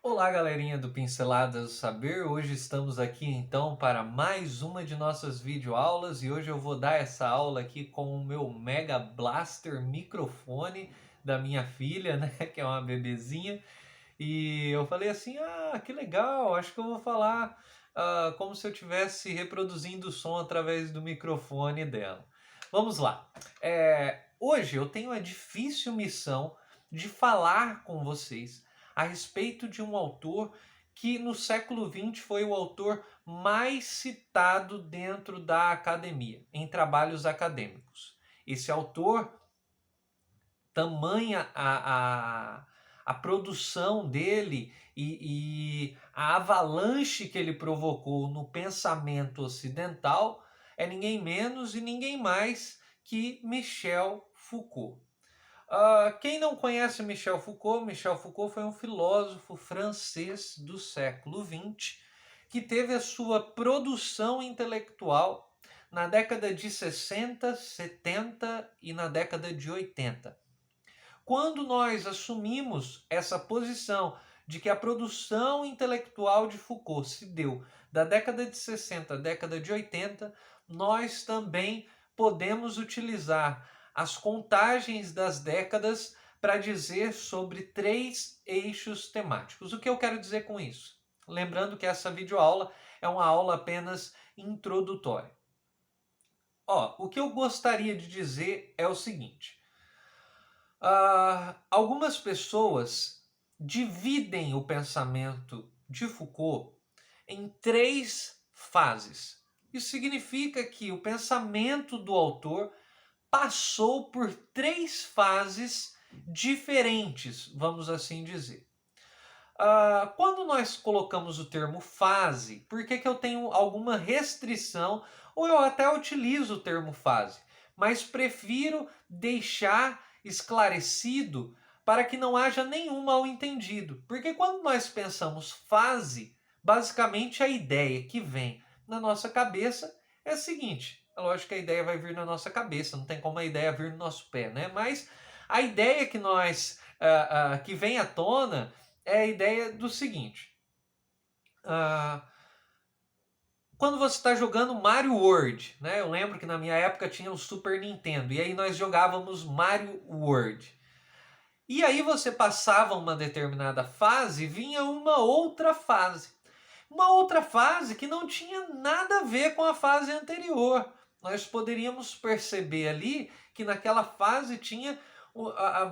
Olá, galerinha do Pinceladas do Saber. Hoje estamos aqui então para mais uma de nossas videoaulas e hoje eu vou dar essa aula aqui com o meu Mega Blaster microfone da minha filha, né, que é uma bebezinha. E eu falei assim: "Ah, que legal, acho que eu vou falar como se eu estivesse reproduzindo o som através do microfone dela." Vamos lá. Hoje eu tenho a difícil missão de falar com vocês a respeito de um autor que no século XX foi o autor mais citado dentro da academia, em trabalhos acadêmicos. Esse autor, tamanha a produção dele e a avalanche que ele provocou no pensamento ocidental, é ninguém menos e ninguém mais que Michel Foucault. Quem não conhece Michel Foucault foi um filósofo francês do século XX que teve a sua produção intelectual na década de 60, 70 e na década de 80. Quando nós assumimos essa posição de que a produção intelectual de Foucault se deu da década de 60 à década de 80, nós também podemos utilizar as contagens das décadas para dizer sobre três eixos temáticos. O que eu quero dizer com isso? Lembrando que essa videoaula é uma aula apenas introdutória. O que eu gostaria de dizer é o seguinte: algumas pessoas dividem o pensamento de Foucault em três fases. Isso significa que o pensamento do autor passou por três fases diferentes, vamos assim dizer. Quando nós colocamos o termo fase, por que eu tenho alguma restrição ou eu até utilizo o termo fase, mas prefiro deixar esclarecido para que não haja nenhum mal-entendido. Porque quando nós pensamos fase, basicamente a ideia que vem na nossa cabeça é a seguinte: é lógico que a ideia vai vir na nossa cabeça, não tem como a ideia vir no nosso pé, né? Mas a ideia que que vem à tona é a ideia do seguinte: ah, quando você está jogando Mario World, né? Eu lembro que na minha época tinha o Super Nintendo e aí nós jogávamos Mario World. E aí você passava uma determinada fase e vinha uma outra fase. Uma outra fase que não tinha nada a ver com a fase anterior. Nós poderíamos perceber ali que naquela fase tinha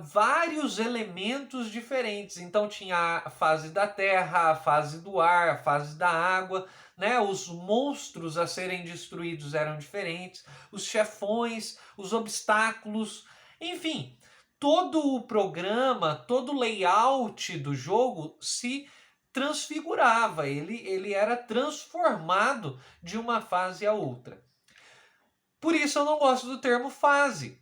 vários elementos diferentes. Então tinha a fase da terra, a fase do ar, a fase da água, né? Os monstros a serem destruídos eram diferentes, os chefões, os obstáculos, enfim, todo o programa, todo o layout do jogo se transfigurava, ele era transformado de uma fase a outra. Por isso eu não gosto do termo fase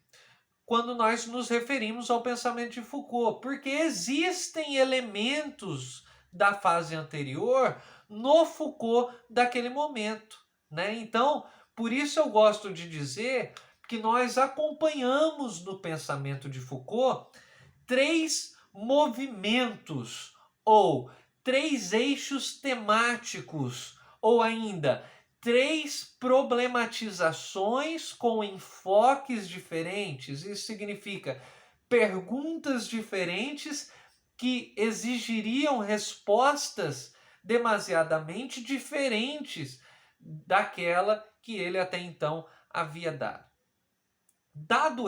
quando nós nos referimos ao pensamento de Foucault, porque existem elementos da fase anterior no Foucault daquele momento, né? Então, por isso eu gosto de dizer que nós acompanhamos no pensamento de Foucault três movimentos ou três eixos temáticos ou ainda três problematizações com enfoques diferentes. Isso significa perguntas diferentes que exigiriam respostas demasiadamente diferentes daquela que ele até então havia dado. Dado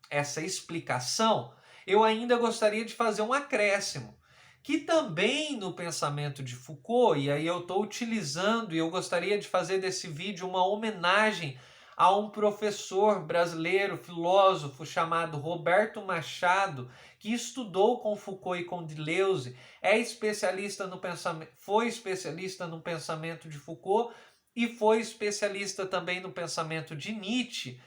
essa explicação, eu ainda gostaria de fazer um acréscimo, que também no pensamento de Foucault, e aí eu estou utilizando e eu gostaria de fazer desse vídeo uma homenagem a um professor brasileiro, filósofo chamado Roberto Machado, que estudou com Foucault e com Deleuze, foi especialista no pensamento de Foucault e foi especialista também no pensamento de Nietzsche.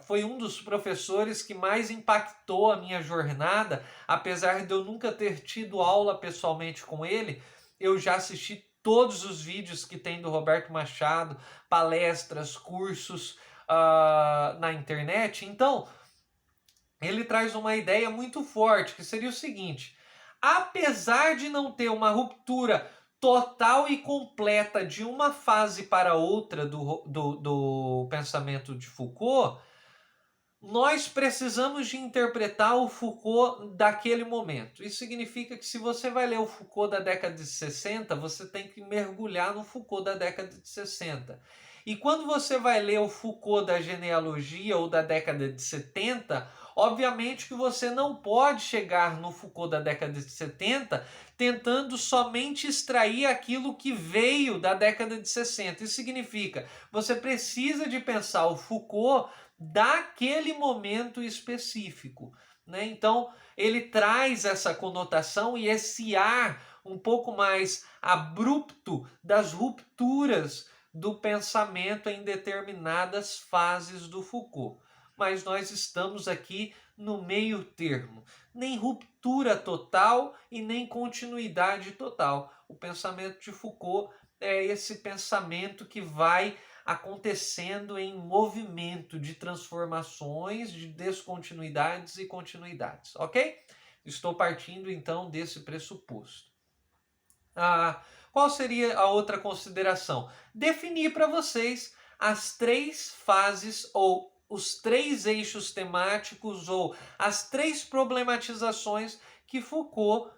Foi um dos professores que mais impactou a minha jornada, apesar de eu nunca ter tido aula pessoalmente com ele. Eu já assisti todos os vídeos que tem do Roberto Machado, palestras, cursos na internet. Então, ele traz uma ideia muito forte, que seria o seguinte: apesar de não ter uma ruptura total e completa de uma fase para outra do pensamento de Foucault, nós precisamos de interpretar o Foucault daquele momento. Isso significa que se você vai ler o Foucault da década de 60, você tem que mergulhar no Foucault da década de 60. E quando você vai ler o Foucault da genealogia ou da década de 70, obviamente que você não pode chegar no Foucault da década de 70 tentando somente extrair aquilo que veio da década de 60. Isso significa, você precisa de pensar o Foucault daquele momento específico, né? Então, ele traz essa conotação e esse ar um pouco mais abrupto das rupturas do pensamento em determinadas fases do Foucault. Mas nós estamos aqui no meio termo, nem ruptura total e nem continuidade total. O pensamento de Foucault é esse pensamento que vai acontecendo em movimento de transformações, de descontinuidades e continuidades, ok? Estou partindo então desse pressuposto. Qual seria a outra consideração? Definir para vocês as 3 fases ou os 3 eixos temáticos ou as 3 problematizações que Foucault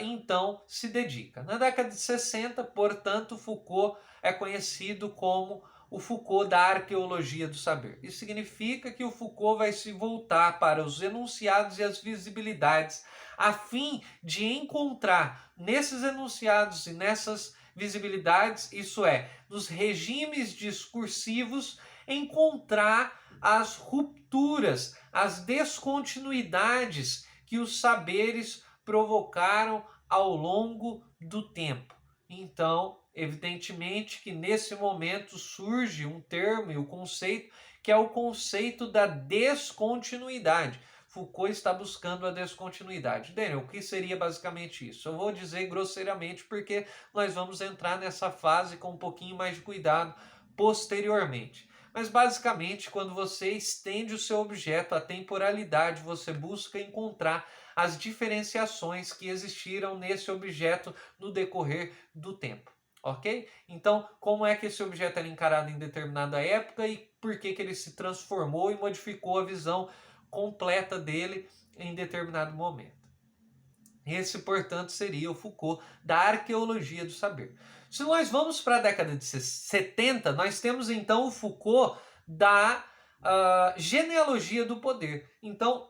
então se dedica. Na década de 60, portanto, Foucault é conhecido como o Foucault da arqueologia do saber. Isso significa que o Foucault vai se voltar para os enunciados e as visibilidades a fim de encontrar nesses enunciados e nessas visibilidades, isso é, nos regimes discursivos, encontrar as rupturas, as descontinuidades que os saberes provocaram ao longo do tempo. Então, evidentemente que nesse momento surge um termo e o conceito que é o conceito da descontinuidade. Foucault está buscando a descontinuidade. Daniel, o que seria basicamente isso? Eu vou dizer grosseiramente porque nós vamos entrar nessa fase com um pouquinho mais de cuidado posteriormente. Mas basicamente, quando você estende o seu objeto à temporalidade, você busca encontrar as diferenciações que existiram nesse objeto no decorrer do tempo. Ok? Então, como é que esse objeto era encarado em determinada época e por que ele se transformou e modificou a visão completa dele em determinado momento. Esse, portanto, seria o Foucault da arqueologia do saber. Se nós vamos para a década de 70, nós temos então o Foucault da genealogia do poder. Então,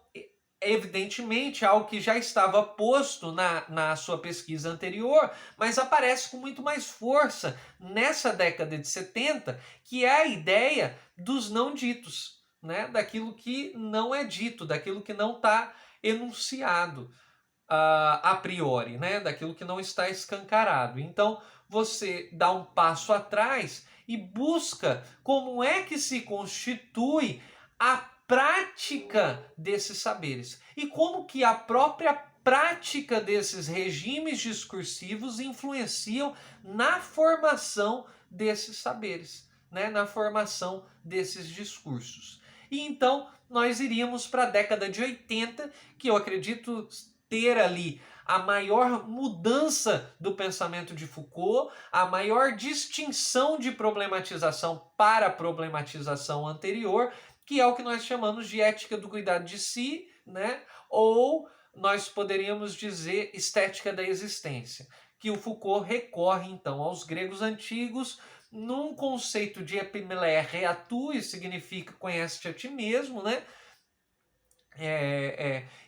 evidentemente, algo que já estava posto na sua pesquisa anterior, mas aparece com muito mais força nessa década de 70, que é a ideia dos não ditos, né? Daquilo que não é dito, daquilo que não está enunciado a priori, né? Daquilo que não está escancarado. Então, você dá um passo atrás e busca como é que se constitui a prática desses saberes e como que a própria prática desses regimes discursivos influenciam na formação desses saberes, né? Na formação desses discursos. E então nós iríamos para a década de 80, que eu acredito ter ali a maior mudança do pensamento de Foucault, a maior distinção de problematização para a problematização anterior, que é o que nós chamamos de ética do cuidado de si, né? Ou nós poderíamos dizer estética da existência, que o Foucault recorre então aos gregos antigos num conceito de epimeleia reatu, isso significa conhece-te a ti mesmo, né?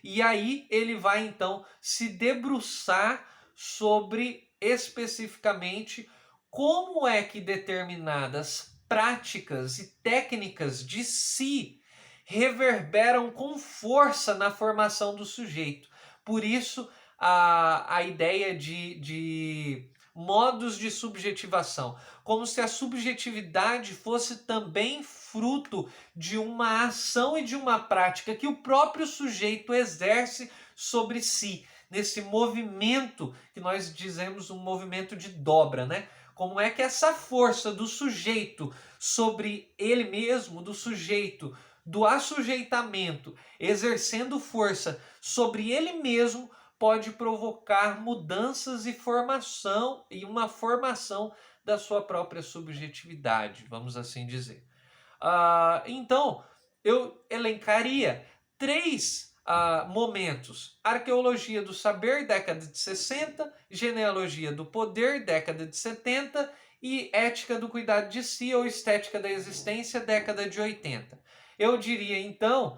E aí ele vai então se debruçar sobre especificamente como é que determinadas práticas e técnicas de si reverberam com força na formação do sujeito. Por isso, a ideia de modos de subjetivação, como se a subjetividade fosse também fruto de uma ação e de uma prática que o próprio sujeito exerce sobre si, nesse movimento que nós dizemos um movimento de dobra, né? Como é que essa força do sujeito sobre ele mesmo, do sujeito do assujeitamento exercendo força sobre ele mesmo pode provocar mudanças e uma formação da sua própria subjetividade, vamos assim dizer. Então, eu elencaria três momentos: arqueologia do saber, década de 60, genealogia do poder, década de 70, e ética do cuidado de si ou estética da existência, década de 80. Eu diria então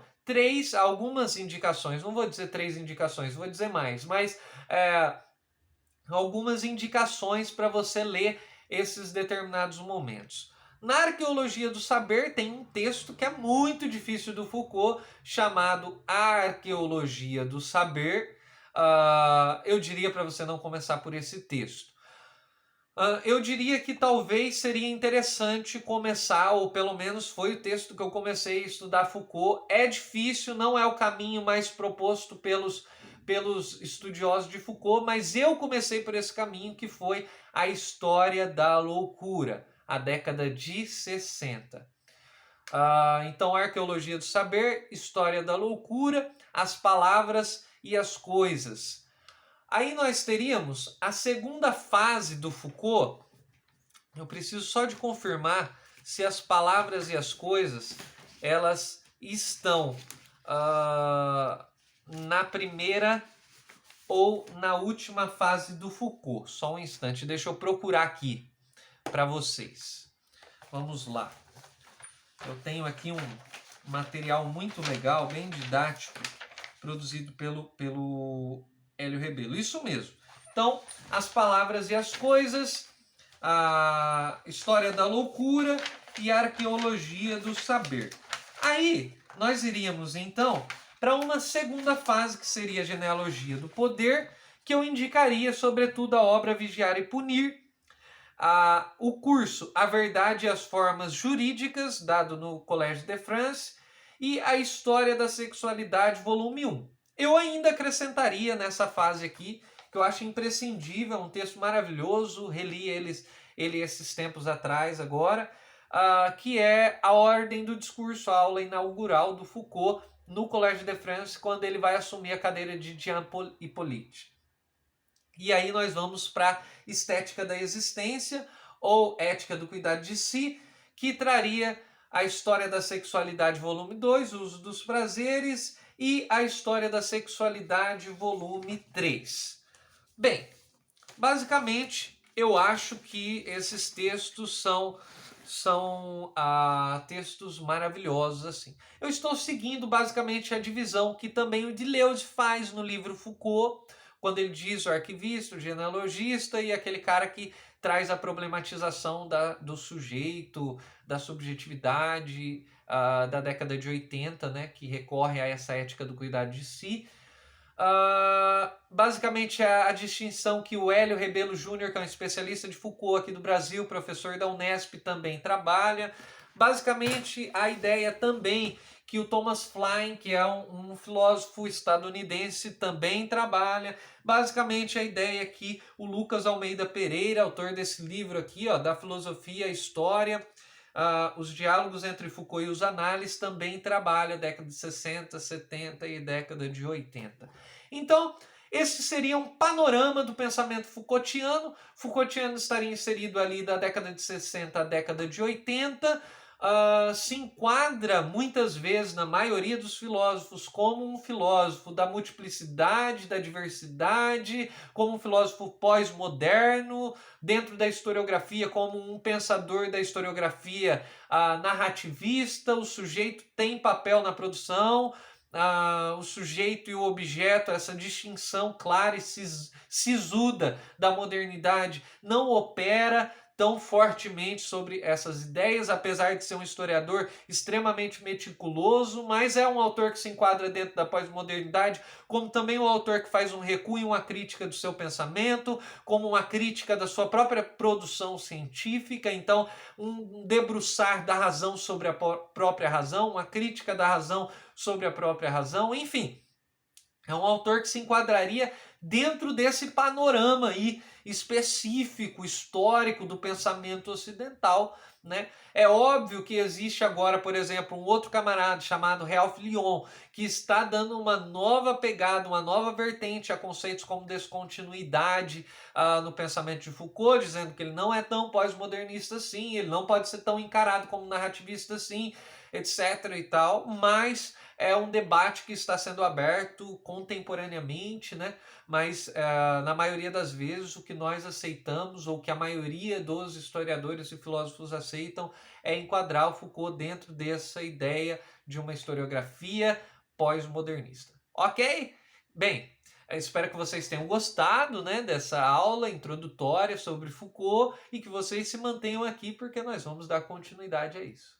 algumas indicações, não vou dizer três indicações, vou dizer mais, mas algumas indicações para você ler esses determinados momentos. Na Arqueologia do Saber tem um texto que é muito difícil do Foucault, chamado Arqueologia do Saber. Eu diria para você não começar por esse texto. Eu diria que talvez seria interessante começar, ou pelo menos foi o texto que eu comecei a estudar Foucault. É difícil, não é o caminho mais proposto pelos estudiosos de Foucault, mas eu comecei por esse caminho, que foi a História da Loucura, a década de 60. Então, Arqueologia do Saber, História da Loucura, as palavras e as coisas. Aí nós teríamos a segunda fase do Foucault. Eu preciso só de confirmar se as palavras e as coisas elas estão na primeira ou na última fase do Foucault. Só um instante, deixa eu procurar aqui para vocês. Vamos lá. Eu tenho aqui um material muito legal, bem didático, produzido pelo Hélio Rebelo. Isso mesmo. Então, as palavras e as coisas, a história da loucura e a arqueologia do saber. Aí, nós iríamos então para uma segunda fase, que seria a genealogia do poder, que eu indicaria sobretudo a obra Vigiar e Punir, o curso A Verdade e as Formas Jurídicas, dado no Collège de France, e a História da Sexualidade, volume 1. Eu ainda acrescentaria nessa fase aqui, que eu acho imprescindível, um texto maravilhoso, reli ele esses tempos atrás agora, que é A Ordem do Discurso, a aula inaugural do Foucault no Collège de France, quando ele vai assumir a cadeira de Jean Hippolyte. E aí nós vamos para Estética da Existência, ou Ética do Cuidado de Si, que traria a História da Sexualidade, volume 2, Uso dos Prazeres, e a História da Sexualidade, volume 3. Bem, basicamente, eu acho que esses textos são textos maravilhosos, assim. Eu estou seguindo basicamente a divisão que também o Deleuze faz no livro Foucault, quando ele diz o arquivista, o genealogista e aquele cara que traz a problematização do sujeito, da subjetividade, da década de 80, né, que recorre a essa ética do cuidado de si. Basicamente a distinção que o Hélio Rebelo Júnior, que é um especialista de Foucault aqui do Brasil, professor da Unesp, também trabalha. Basicamente a ideia também que o Thomas Flynn, que é um filósofo estadunidense, também trabalha. Basicamente a ideia que o Lucas Almeida Pereira, autor desse livro aqui, da Filosofia e História, os diálogos entre Foucault e os análises, também trabalha década de 60, 70 e década de 80. Então, esse seria um panorama do pensamento Foucaultiano. Foucaultiano estaria inserido ali da década de 60 à década de 80. Se enquadra muitas vezes, na maioria dos filósofos, como um filósofo da multiplicidade, da diversidade, como um filósofo pós-moderno, dentro da historiografia, como um pensador da historiografia narrativista. O sujeito tem papel na produção, o sujeito e o objeto, essa distinção clara e sisuda da modernidade, não opera tão fortemente sobre essas ideias, apesar de ser um historiador extremamente meticuloso, mas é um autor que se enquadra dentro da pós-modernidade, como também um autor que faz um recuo e uma crítica do seu pensamento, como uma crítica da sua própria produção científica. Então, um debruçar da razão sobre a própria razão, uma crítica da razão sobre a própria razão, enfim. É um autor que se enquadraria dentro desse panorama aí específico, histórico do pensamento ocidental, né? É óbvio que existe agora, por exemplo, um outro camarada chamado Ralph Lyon, que está dando uma nova pegada, uma nova vertente a conceitos como descontinuidade no pensamento de Foucault, dizendo que ele não é tão pós-modernista assim, ele não pode ser tão encarado como narrativista assim, etc e tal, mas é um debate que está sendo aberto contemporaneamente, né? Mas na maioria das vezes o que nós aceitamos, ou que a maioria dos historiadores e filósofos aceitam, é enquadrar o Foucault dentro dessa ideia de uma historiografia pós-modernista. Ok? Bem, eu espero que vocês tenham gostado, né, dessa aula introdutória sobre Foucault e que vocês se mantenham aqui porque nós vamos dar continuidade a isso.